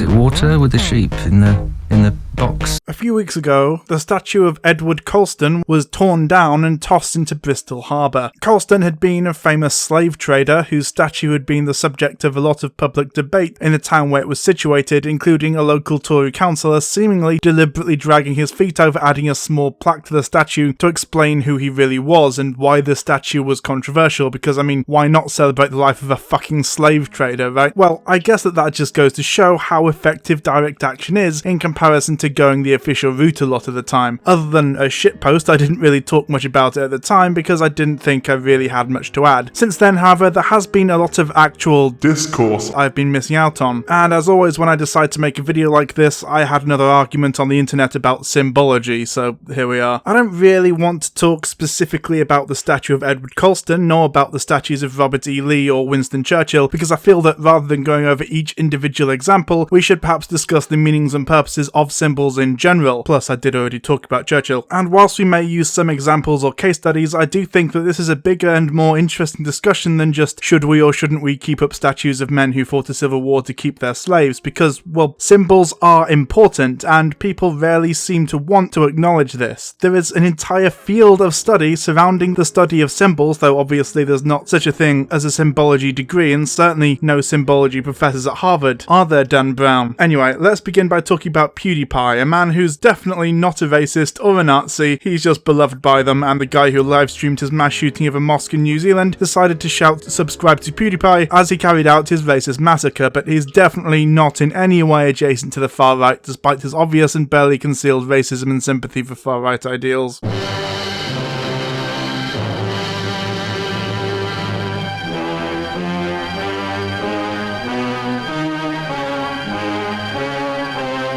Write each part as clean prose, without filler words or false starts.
it water with the sheep in the box? A few weeks ago, the statue of Edward Colston was torn down and tossed into Bristol Harbour. Colston had been a famous slave trader whose statue had been the subject of a lot of public debate in the town where it was situated, including a local Tory councillor seemingly deliberately dragging his feet over adding a small plaque to the statue to explain who he really was and why the statue was controversial, because, I mean, why not celebrate the life of a fucking slave trader, right? Well, I guess that just goes to show how effective direct action is in comparison to going the official route a lot of the time. Other than a shitpost, I didn't really talk much about it at the time because I didn't think I really had much to add. Since then, however, there has been a lot of actual discourse I've been missing out on, and as always when I decide to make a video like this, I had another argument on the internet about symbology, so here we are. I don't really want to talk specifically about the statue of Edward Colston, nor about the statues of Robert E. Lee or Winston Churchill, because I feel that rather than going over each individual example, we should perhaps discuss the meanings and purposes of symbols in general. Plus, I did already talk about Churchill. And whilst we may use some examples or case studies, I do think that this is a bigger and more interesting discussion than just should we or shouldn't we keep up statues of men who fought a civil war to keep their slaves, because, well, symbols are important and people rarely seem to want to acknowledge this. There is an entire field of study surrounding the study of symbols, though obviously there's not such a thing as a symbology degree, and certainly no symbology professors at Harvard. Are there, Dan Brown? Anyway, let's begin by talking about PewDiePie, a man who's definitely not a racist or a Nazi. He's just beloved by them, and the guy who live-streamed his mass shooting of a mosque in New Zealand decided to shout subscribe to PewDiePie as he carried out his racist massacre, but he's definitely not in any way adjacent to the far right, despite his obvious and barely concealed racism and sympathy for far-right ideals.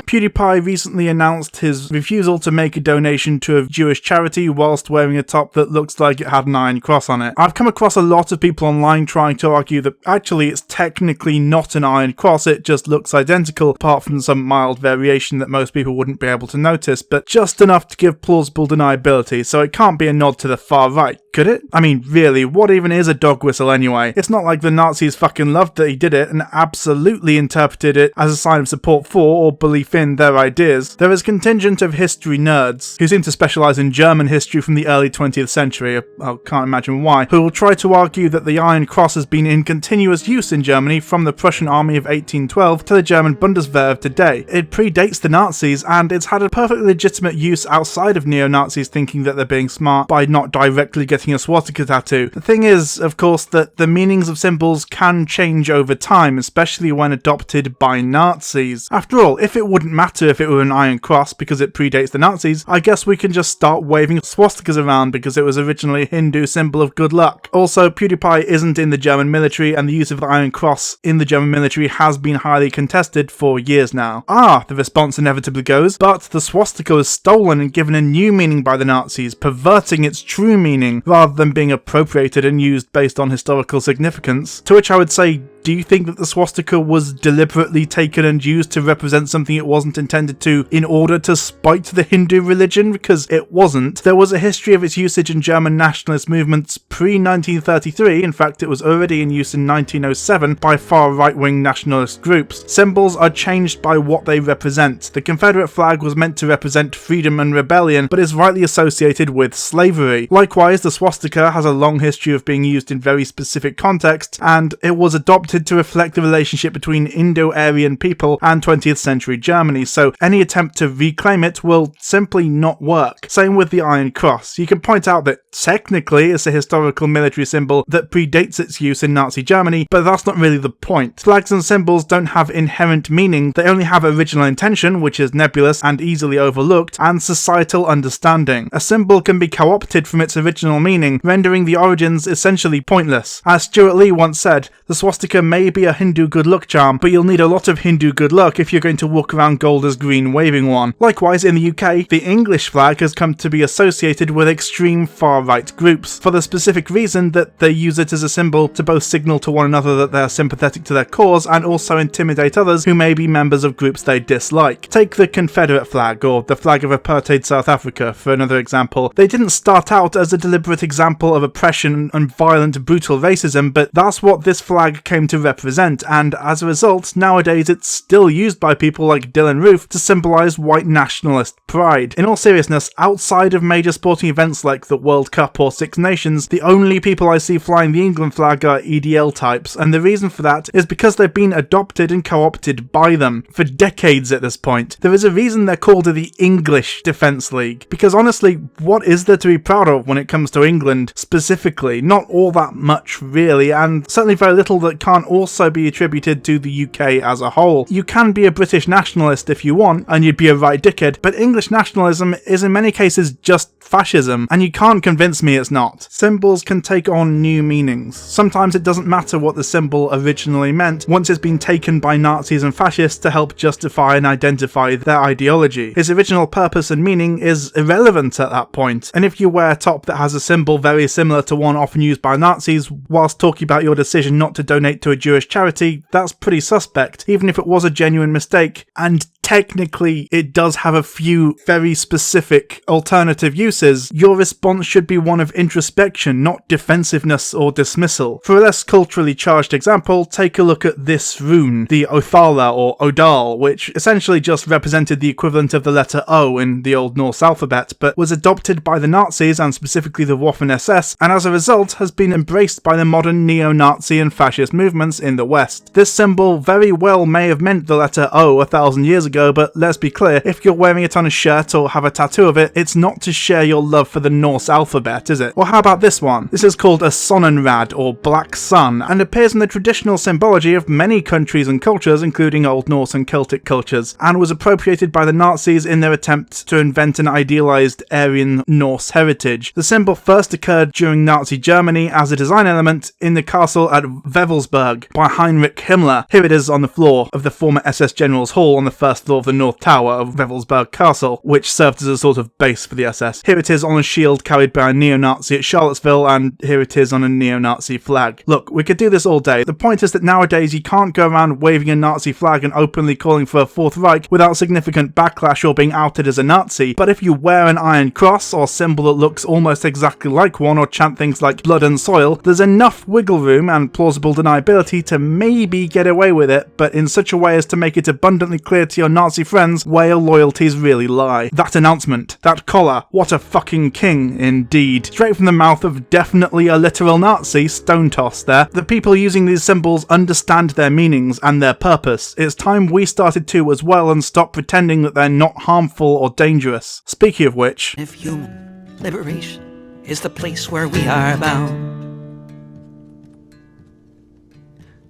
PewDiePie recently announced his refusal to make a donation to a Jewish charity whilst wearing a top that looks like it had an iron cross on it. I've come across a lot of people online trying to argue that actually it's technically not an iron cross, it just looks identical, apart from some mild variation that most people wouldn't be able to notice, but just enough to give plausible deniability, so it can't be a nod to the far right, could it? I mean, really, what even is a dog whistle anyway? It's not like the Nazis fucking loved that he did it and absolutely interpreted it as a sign of support for or belief in their ideas. There is a contingent of history nerds who seem to specialise in German history from the early 20th century, I can't imagine why, who will try to argue that the Iron Cross has been in continuous use in Germany from the Prussian army of 1812 to the German Bundeswehr of today. It predates the Nazis and it's had a perfectly legitimate use outside of neo-Nazis thinking that they're being smart by not directly getting a swastika tattoo. The thing is, of course, that the meanings of symbols can change over time, especially when adopted by Nazis. After all, if it wouldn't matter if it were an iron cross because it predates the Nazis, I guess we can just start waving swastikas around because it was originally a Hindu symbol of good luck. Also, PewDiePie isn't in the German military and the use of the iron cross in the German military has been highly contested for years now. The response inevitably goes, but the swastika was stolen and given a new meaning by the Nazis, perverting its true meaning rather than being appropriated and used based on historical significance. To which I would say, do you think that the swastika was deliberately taken and used to represent something it wasn't intended to in order to spite the Hindu religion? Because it wasn't. There was a history of its usage in German nationalist movements pre-1933, in fact it was already in use in 1907 by far right-wing nationalist groups. Symbols are changed by what they represent. The Confederate flag was meant to represent freedom and rebellion, but is rightly associated with slavery. Likewise, the swastika has a long history of being used in very specific contexts, and it was adopted to reflect the relationship between Indo-Aryan people and 20th century Germany, so any attempt to reclaim it will simply not work. Same with the Iron Cross. You can point out that technically it's a historical military symbol that predates its use in Nazi Germany, but that's not really the point. Flags and symbols don't have inherent meaning, they only have original intention, which is nebulous and easily overlooked, and societal understanding. A symbol can be co-opted from its original meaning, rendering the origins essentially pointless. As Stuart Lee once said, the swastika may be a Hindu good luck charm, but you'll need a lot of Hindu good luck if you're going to walk around Golders Green waving one. Likewise, in the UK, the English flag has come to be associated with extreme far-right groups, for the specific reason that they use it as a symbol to both signal to one another that they're sympathetic to their cause and also intimidate others who may be members of groups they dislike. Take the Confederate flag, or the flag of apartheid South Africa, for another example. They didn't start out as a deliberate example of oppression and violent, brutal racism, but that's what this flag came to represent, and as a result, nowadays it's still used by people like Dylan Roof to symbolise white nationalist pride. In all seriousness, outside of major sporting events like the World Cup or Six Nations, the only people I see flying the England flag are EDL types, and the reason for that is because they've been adopted and co-opted by them for decades at this point. There is a reason they're called the English Defence League, because honestly, what is there to be proud of when it comes to England specifically? Not all that much really, and certainly very little that can't also be attributed to the UK as a whole. You can be a British nationalist if you want, and you'd be a right dickhead, but English nationalism is in many cases just fascism, and you can't convince me it's not. Symbols can take on new meanings. Sometimes it doesn't matter what the symbol originally meant once it's been taken by Nazis and fascists to help justify and identify their ideology. Its original purpose and meaning is irrelevant at that point, and if you wear a top that has a symbol very similar to one often used by Nazis whilst talking about your decision not to donate to a Jewish charity, that's pretty suspect, even if it was a genuine mistake, and technically it does have a few very specific alternative uses. Your response should be one of introspection, not defensiveness or dismissal. For a less culturally charged example, take a look at this rune, the Othala or Odal, which essentially just represented the equivalent of the letter O in the Old Norse alphabet, but was adopted by the Nazis and specifically the Waffen-SS, and as a result has been embraced by the modern neo-Nazi and fascist movements in the West. This symbol very well may have meant the letter O 1,000 years ago, but let's be clear, if you're wearing it on a shirt or have a tattoo of it, it's not to share your love for the Norse alphabet, is it? Or how about this one? This is called a Sonnenrad or Black Sun, and appears in the traditional symbology of many countries and cultures, including Old Norse and Celtic cultures, and was appropriated by the Nazis in their attempt to invent an idealized Aryan Norse heritage. The symbol first occurred during Nazi Germany as a design element in the castle at Wewelsburg by Heinrich Himmler. Here it is on the floor of the former SS General's Hall on the first floor of the North Tower of Wewelsburg Castle, which served as a sort of base for the SS. Here it is on a shield carried by a neo-Nazi at Charlottesville, and here it is on a neo-Nazi flag. Look, we could do this all day. The point is that nowadays you can't go around waving a Nazi flag and openly calling for a Fourth Reich without significant backlash or being outed as a Nazi, but if you wear an iron cross or symbol that looks almost exactly like one or chant things like blood and soil, there's enough wiggle room and plausible deniability to maybe get away with it, but in such a way as to make it abundantly clear to your Nazi friends where your loyalties really lie. That announcement, that collar, what a fucking king indeed. Straight from the mouth of definitely a literal Nazi, Stone Toss there. The people using these symbols understand their meanings and their purpose. It's time we started to as well and stop pretending that they're not harmful or dangerous. Speaking of which, if human liberation is the place where we are bound,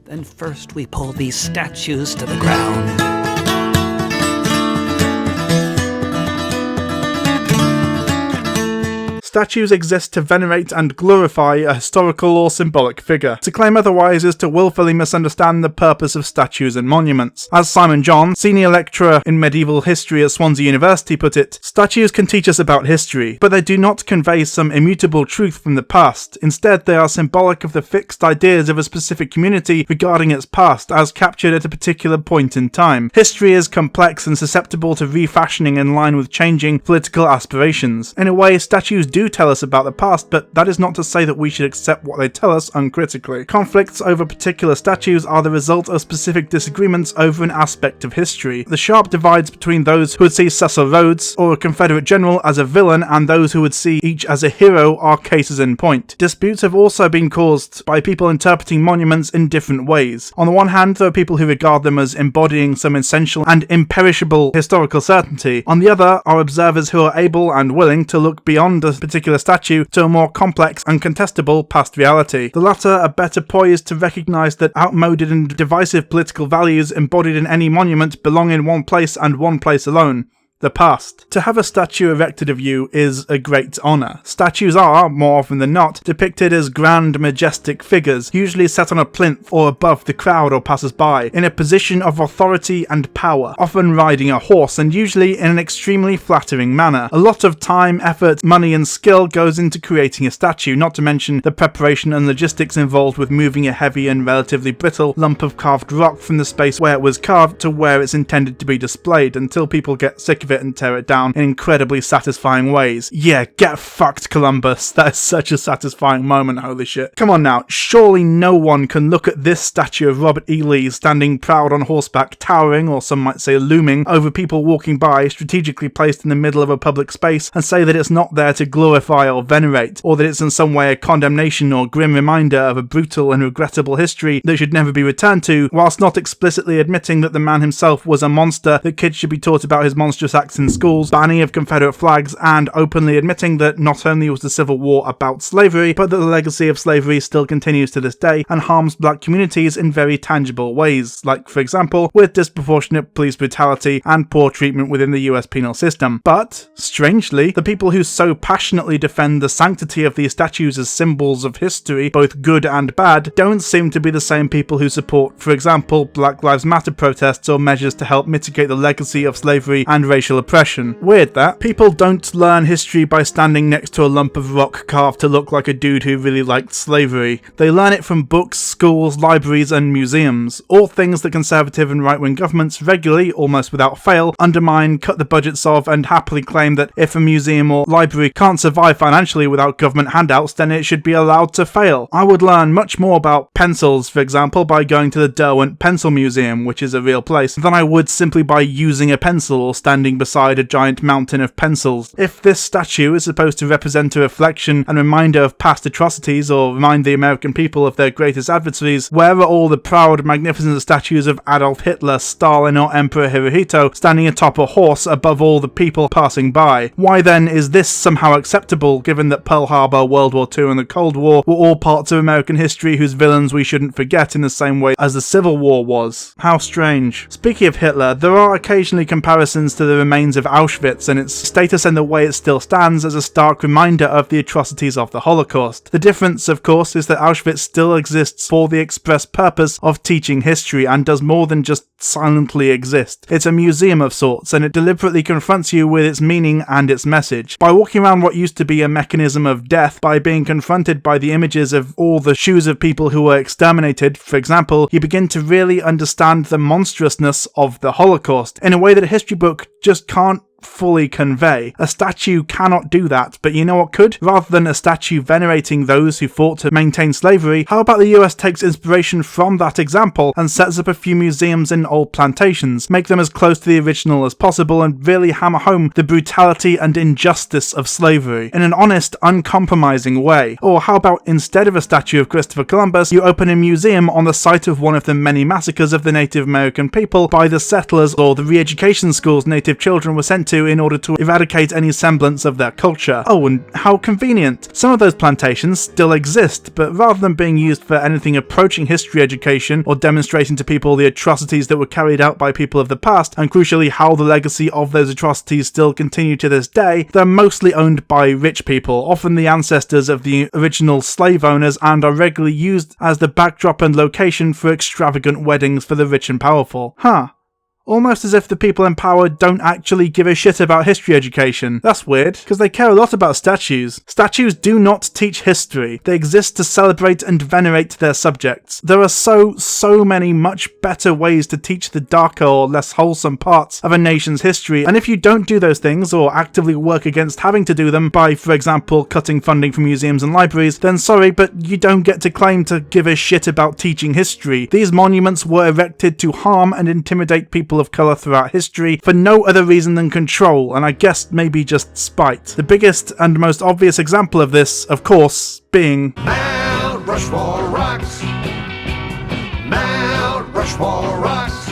then first we pull these statues to the ground. Statues exist to venerate and glorify a historical or symbolic figure. To claim otherwise is to willfully misunderstand the purpose of statues and monuments. As Simon John, senior lecturer in medieval history at Swansea University, put it, statues can teach us about history, but they do not convey some immutable truth from the past. Instead, they are symbolic of the fixed ideas of a specific community regarding its past, as captured at a particular point in time. History is complex and susceptible to refashioning in line with changing political aspirations. In a way, statues do tell us about the past, but that is not to say that we should accept what they tell us uncritically. Conflicts over particular statues are the result of specific disagreements over an aspect of history. The sharp divides between those who would see Cecil Rhodes or a Confederate general as a villain and those who would see each as a hero are cases in point. Disputes have also been caused by people interpreting monuments in different ways. On the one hand, there are people who regard them as embodying some essential and imperishable historical certainty. On the other are observers who are able and willing to look beyond a particular statue to a more complex and contestable past reality. The latter are better poised to recognise that outmoded and divisive political values embodied in any monument belong in one place and one place alone: the past. To have a statue erected of you is a great honour. Statues are, more often than not, depicted as grand, majestic figures, usually set on a plinth or above the crowd or passers-by, in a position of authority and power, often riding a horse, and usually in an extremely flattering manner. A lot of time, effort, money and skill goes into creating a statue, not to mention the preparation and logistics involved with moving a heavy and relatively brittle lump of carved rock from the space where it was carved to where it's intended to be displayed, until people get sick of of it and tear it down in incredibly satisfying ways. Yeah, get fucked, Columbus. That is such a satisfying moment, holy shit. Come on now, surely no one can look at this statue of Robert E. Lee standing proud on horseback, towering, or some might say looming, over people walking by, strategically placed in the middle of a public space, and say that it's not there to glorify or venerate, or that it's in some way a condemnation or grim reminder of a brutal and regrettable history that should never be returned to, whilst not explicitly admitting that the man himself was a monster, that kids should be taught about his monstrous acts in schools, banning of Confederate flags, and openly admitting that not only was the Civil War about slavery, but that the legacy of slavery still continues to this day and harms black communities in very tangible ways, like, for example, with disproportionate police brutality and poor treatment within the US penal system. But, strangely, the people who so passionately defend the sanctity of these statues as symbols of history, both good and bad, don't seem to be the same people who support, for example, Black Lives Matter protests or measures to help mitigate the legacy of slavery and racial oppression. Weird that. People don't learn history by standing next to a lump of rock carved to look like a dude who really liked slavery. They learn it from books, schools, libraries, and museums. All things that conservative and right-wing governments regularly, almost without fail, undermine, cut the budgets of, and happily claim that if a museum or library can't survive financially without government handouts, then it should be allowed to fail. I would learn much more about pencils, for example, by going to the Derwent Pencil Museum, which is a real place, than I would simply by using a pencil or standing beside a giant mountain of pencils. If this statue is supposed to represent a reflection and reminder of past atrocities or remind the American people of their greatest adversaries, where are all the proud, magnificent statues of Adolf Hitler, Stalin, or Emperor Hirohito standing atop a horse above all the people passing by? Why then is this somehow acceptable, given that Pearl Harbor, World War II, and the Cold War were all parts of American history whose villains we shouldn't forget in the same way as the Civil War was? How strange. Speaking of Hitler, there are occasionally comparisons to the remains of Auschwitz and its status and the way it still stands as a stark reminder of the atrocities of the Holocaust. The difference, of course, is that Auschwitz still exists for the express purpose of teaching history and does more than just silently exist. It's a museum of sorts, and it deliberately confronts you with its meaning and its message. By walking around what used to be a mechanism of death, by being confronted by the images of all the shoes of people who were exterminated, for example, you begin to really understand the monstrousness of the Holocaust in a way that a history book just can't fully convey. A statue cannot do that, but you know what could? Rather than a statue venerating those who fought to maintain slavery, how about the US takes inspiration from that example and sets up a few museums in old plantations, make them as close to the original as possible, and really hammer home the brutality and injustice of slavery in an honest, uncompromising way? Or how about instead of a statue of Christopher Columbus, you open a museum on the site of one of the many massacres of the Native American people by the settlers or the re-education schools Native children were sent to in order to eradicate any semblance of their culture. Oh, and how convenient. Some of those plantations still exist, but rather than being used for anything approaching history education or demonstrating to people the atrocities that were carried out by people of the past, and crucially how the legacy of those atrocities still continue to this day, they're mostly owned by rich people, often the ancestors of the original slave owners, and are regularly used as the backdrop and location for extravagant weddings for the rich and powerful. Almost as if the people in power don't actually give a shit about history education. That's weird, because they care a lot about statues. Statues do not teach history. They exist to celebrate and venerate their subjects. There are so many much better ways to teach the darker or less wholesome parts of a nation's history, and if you don't do those things, or actively work against having to do them by, for example, cutting funding from museums and libraries, then sorry, but you don't get to claim to give a shit about teaching history. These monuments were erected to harm and intimidate people of colour throughout history for no other reason than control, and I guess maybe just spite. The biggest and most obvious example of this, of course, being Mount Rushmore rocks. Mount Rushmore rocks.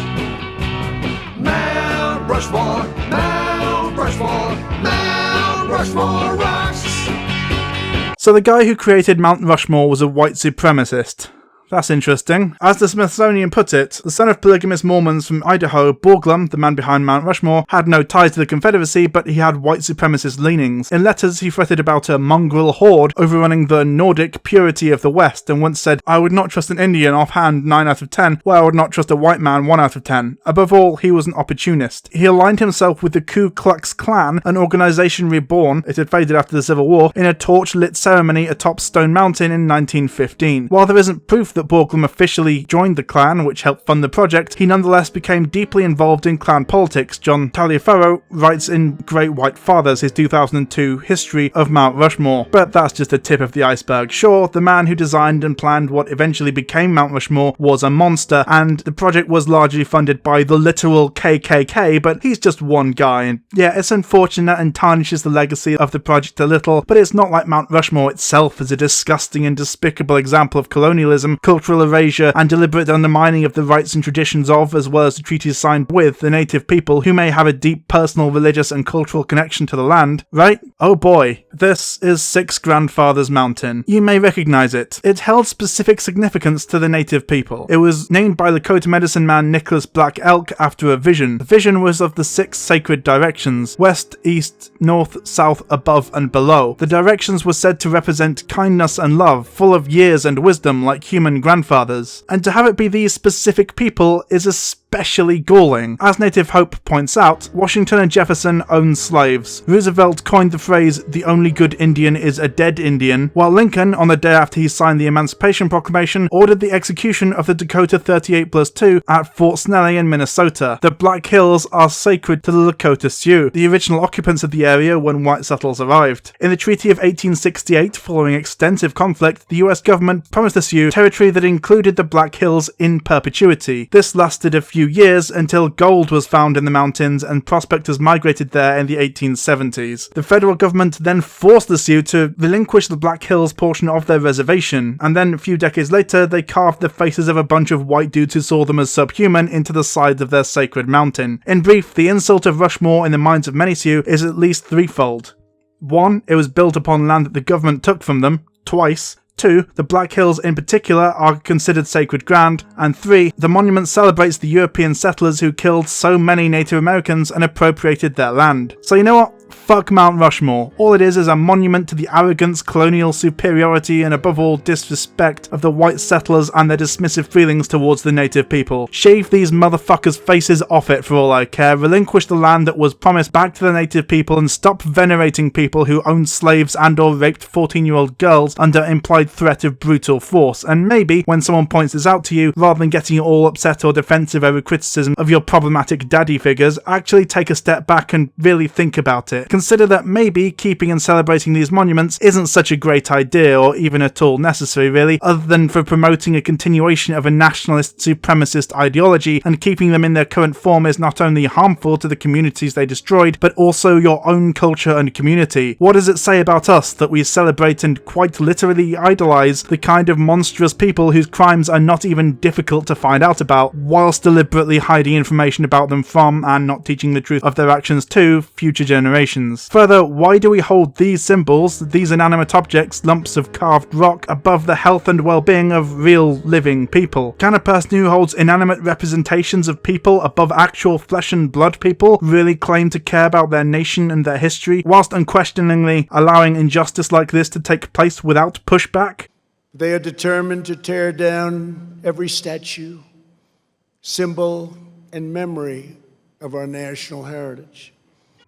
Mount Rushmore. Mount Rushmore. Mount Rushmore rocks. So the guy who created Mount Rushmore was a white supremacist. That's interesting. As the Smithsonian put it, the son of polygamous Mormons from Idaho, Borglum, the man behind Mount Rushmore, had no ties to the Confederacy, but he had white supremacist leanings. In letters, he fretted about a mongrel horde overrunning the Nordic purity of the West, and once said, "I would not trust an Indian offhand 9 out of 10, while I would not trust a white man 1 out of 10. Above all, he was an opportunist. He aligned himself with the Ku Klux Klan, an organization reborn, it had faded after the Civil War, in a torch-lit ceremony atop Stone Mountain in 1915. While there isn't proof that Borglum officially joined the Klan, which helped fund the project, he nonetheless became deeply involved in Klan politics. John Taliaferro writes in Great White Fathers, his 2002 history of Mount Rushmore. But that's just the tip of the iceberg. Sure, the man who designed and planned what eventually became Mount Rushmore was a monster, and the project was largely funded by the literal KKK, but he's just one guy, and yeah, it's unfortunate and tarnishes the legacy of the project a little, but it's not like Mount Rushmore itself is a disgusting and despicable example of colonialism, cultural erasure, and deliberate undermining of the rights and traditions of, as well as the treaties signed with, the native people who may have a deep personal, religious, and cultural connection to the land, right? Oh boy, this is Six Grandfathers Mountain. You may recognize it. It held specific significance to the native people. It was named by Lakota medicine man Nicholas Black Elk after a vision. The vision was of the 6 sacred directions: west, east, north, south, above, and below. The directions were said to represent kindness and love, full of years and wisdom like human grandfathers. And to have it be these specific people is especially galling. As Native Hope points out, Washington and Jefferson owned slaves. Roosevelt coined the phrase, "the only good Indian is a dead Indian," while Lincoln, on the day after he signed the Emancipation Proclamation, ordered the execution of the Dakota 38+2 at Fort Snelling in Minnesota. The Black Hills are sacred to the Lakota Sioux, the original occupants of the area when white settlers arrived. In the Treaty of 1868, following extensive conflict, the US government promised the Sioux territory that included the Black Hills in perpetuity. This lasted a few years until gold was found in the mountains and prospectors migrated there in the 1870s. The federal government then forced the Sioux to relinquish the Black Hills portion of their reservation, and then a few decades later they carved the faces of a bunch of white dudes who saw them as subhuman into the sides of their sacred mountain. In brief, the insult of Rushmore in the minds of many Sioux is at least threefold. 1. It was built upon land that the government took from them, twice. 2. The Black Hills in particular are considered sacred ground. And 3. The monument celebrates the European settlers who killed so many Native Americans and appropriated their land. So you know what? Fuck Mount Rushmore. All it is a monument to the arrogance, colonial superiority, and above all disrespect of the white settlers and their dismissive feelings towards the native people. Shave these motherfuckers' faces off it for all I care, relinquish the land that was promised back to the native people, and stop venerating people who owned slaves and or raped 14-year-old girls under implied threat of brutal force. And maybe, when someone points this out to you, rather than getting all upset or defensive over criticism of your problematic daddy figures, actually take a step back and really think about it. Consider that maybe keeping and celebrating these monuments isn't such a great idea, or even at all necessary really, other than for promoting a continuation of a nationalist supremacist ideology, and keeping them in their current form is not only harmful to the communities they destroyed, but also your own culture and community. What does it say about us that we celebrate and quite literally idolize the kind of monstrous people whose crimes are not even difficult to find out about, whilst deliberately hiding information about them from and not teaching the truth of their actions to future generations? Further, why do we hold these symbols, these inanimate objects, lumps of carved rock, above the health and well-being of real living people? Can a person who holds inanimate representations of people above actual flesh and blood people really claim to care about their nation and their history, whilst unquestioningly allowing injustice like this to take place without pushback? They are determined to tear down every statue, symbol, and memory of our national heritage.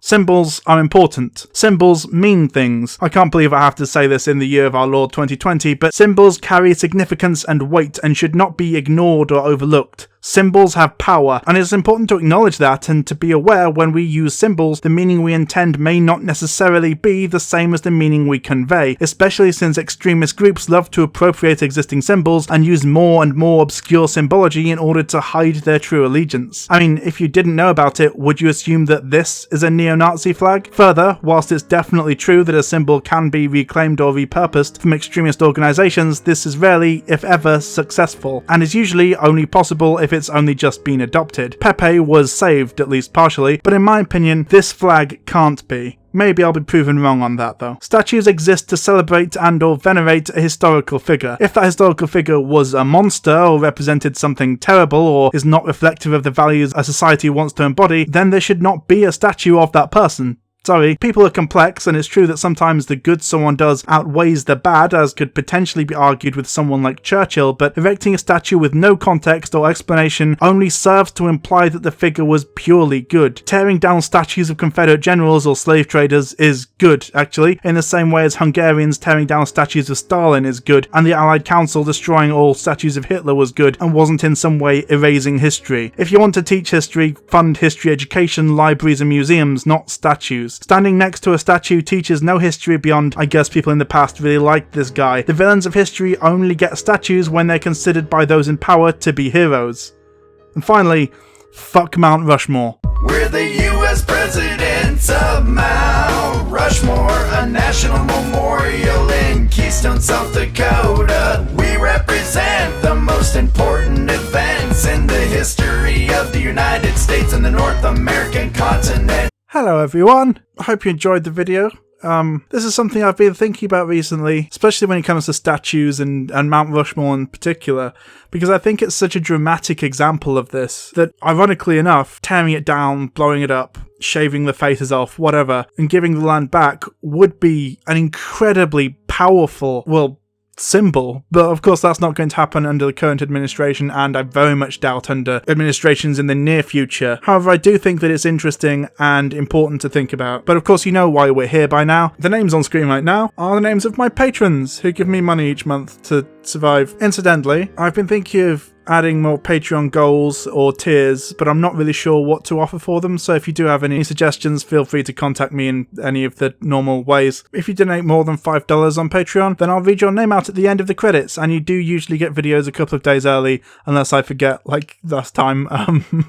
Symbols are important. Symbols mean things. I can't believe I have to say this in the year of our Lord 2020, but symbols carry significance and weight and should not be ignored or overlooked. Symbols have power, and it's important to acknowledge that and to be aware when we use symbols, the meaning we intend may not necessarily be the same as the meaning we convey, especially since extremist groups love to appropriate existing symbols and use more and more obscure symbology in order to hide their true allegiance. I mean, if you didn't know about it, would you assume that this is a neo-Nazi flag? Further, whilst it's definitely true that a symbol can be reclaimed or repurposed from extremist organisations, this is rarely, if ever, successful, and is usually only possible if it's only just been adopted. Pepe was saved, at least partially, but in my opinion, this flag can't be. Maybe I'll be proven wrong on that though. Statues exist to celebrate and or venerate a historical figure. If that historical figure was a monster or represented something terrible or is not reflective of the values a society wants to embody, then there should not be a statue of that person. Sorry, people are complex, and it's true that sometimes the good someone does outweighs the bad, as could potentially be argued with someone like Churchill, but erecting a statue with no context or explanation only serves to imply that the figure was purely good. Tearing down statues of Confederate generals or slave traders is good, actually, in the same way as Hungarians tearing down statues of Stalin is good, and the Allied Council destroying all statues of Hitler was good and wasn't in some way erasing history. If you want to teach history, fund history education, libraries and museums, not statues. Standing next to a statue teaches no history beyond, I guess people in the past really liked this guy. The villains of history only get statues when they're considered by those in power to be heroes. And finally, fuck Mount Rushmore. We're the U.S. presidents of Mount Rushmore, a national memorial in Keystone, South Dakota. We represent the most important events in the history of the United States and the North American continent. Hello everyone, I hope you enjoyed the video. This is something I've been thinking about recently, especially when it comes to statues and Mount Rushmore in particular, because I think it's such a dramatic example of this, that ironically enough, tearing it down, blowing it up, shaving the faces off, whatever, and giving the land back would be an incredibly powerful, symbol, but of course that's not going to happen under the current administration, and I very much doubt under administrations in the near future. However, I do think that it's interesting and important to think about. But of course you know why we're here by now. The names on screen right now are the names of my patrons who give me money each month to survive. Incidentally, I've been thinking of adding more Patreon goals or tiers, but I'm not really sure what to offer for them, so if you do have any suggestions, feel free to contact me in any of the normal ways. If you donate more than $5 on Patreon, then I'll read your name out at the end of the credits, and you do usually get videos a couple of days early, unless I forget, like last time.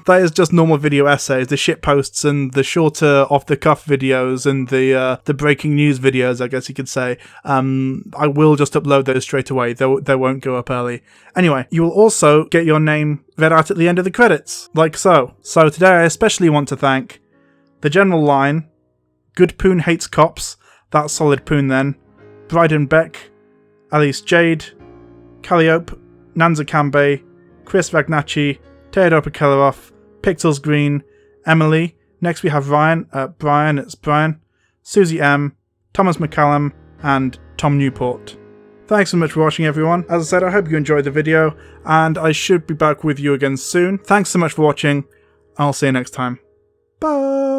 That is just normal video essays, the shit posts and the shorter off-the-cuff videos and the breaking news videos, I guess you could say. I will just upload those straight away, they won't go up early. Anyway, you will also get your name read out at the end of the credits, like so. So today I especially want to thank The General Line, Good Poon Hates Cops, That's Solid Poon Then, Bryden Beck, Alice Jade, Calliope, Nanza Kambe, Chris Vagnacci, Teodor Pekelarov, Pixels Green, Emily, next we have Brian, Susie M, Thomas McCallum, and Tom Newport. Thanks so much for watching everyone. As I said, I hope you enjoyed the video, and I should be back with you again soon. Thanks so much for watching. I'll see you next time. Bye!